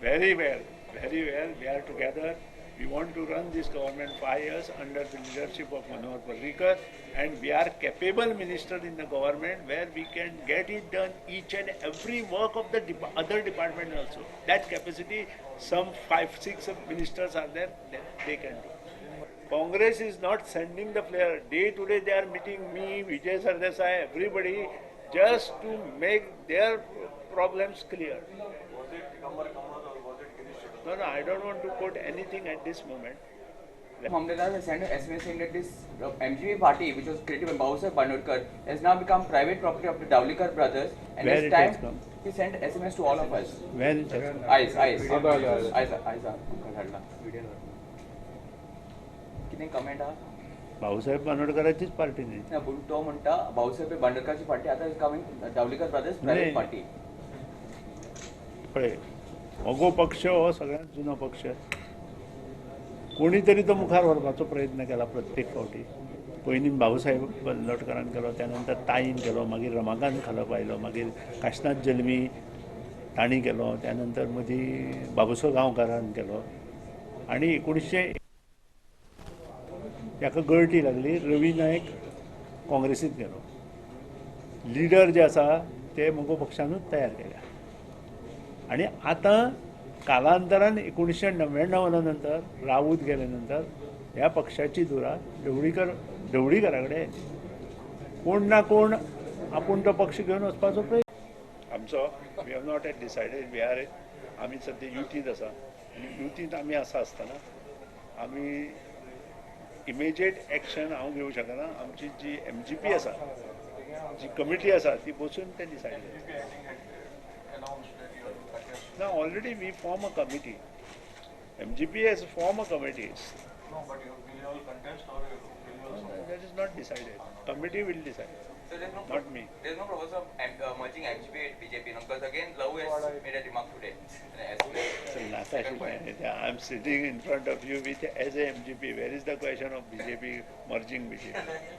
Very well, very well. We are together. We want to run this government 5 years under the leadership of Manohar Parrikar, and we are capable minister in the government where we can get it done each and every work of the other department also. That capacity, some 5, 6 ministers are there that they can do. Congress is not sending the player. Day to day they are meeting me, VIJAI Sardesai, everybody, just to make their problems clear. No, no, I don't want to quote anything at this moment. Mamdadar has sent an SMS saying that this MGP party, which was created by Manohar Parrikar, has now become private property of the Dhavlikar brothers. And Where this it time, has come? he sent SMS to all of us. Where it has come? Eyes. किती comment हा भाऊसाहेब बांदोडकरांचीच party नाही. ना तो म्हणता भाऊसाहेब बांदोडकरची party आता is coming Dhavlikar brothers private party. पळय हो पक्ष हो सगळ्यात जुनो पक्ष. कोणीतरी तो मुखार व्हरपाचो प्रयत्न केला प्रत्येक फावटी. पयलीं भाऊसाहेब बांदोडकरान केलो, त्यानंतर ताईन केलो, मागीर रमाकांत खालप आयलो, मागीर काशनाथ जल्मी तांणी केलो, त्यानंतर मदीं बाबूसो गांवकारान केलो, आनी 1900 हाका गळटी लागली. रवी नायक काँग्रेसींत गेलो. लिडर जे आसा ते मगो पक्षानूच तयार केल्या. आणि आतां कालांतरान 1999 नंतर राऊत गेले नंतर ह्या पक्षाची धुरा ढवळीकरा कडेन कोण ना कोण आपूण तो पक्ष घेवन वचपाचो प्रयत्न. आमचो we have not yet decided. We are आमी सद्या युतींत आसा, आनी युतींत आमी आसा आसतना आमी इमिजिएट एक्शन हांव घेवंक शकना. आमची जी MGP आसा, जी कमिटी आसा, ती बसून ते डिसायड करता. Now already we form a committee. MGP has formed a committee. No, but will you all contest or will you all... That is not decided. Committee will decide. So there's no not me. There's no proposal of merging MGP and BJP, no? Because again, Love has made a remark today. I am sitting in front of you with as a MGP. Where is the question of BJP merging BJP?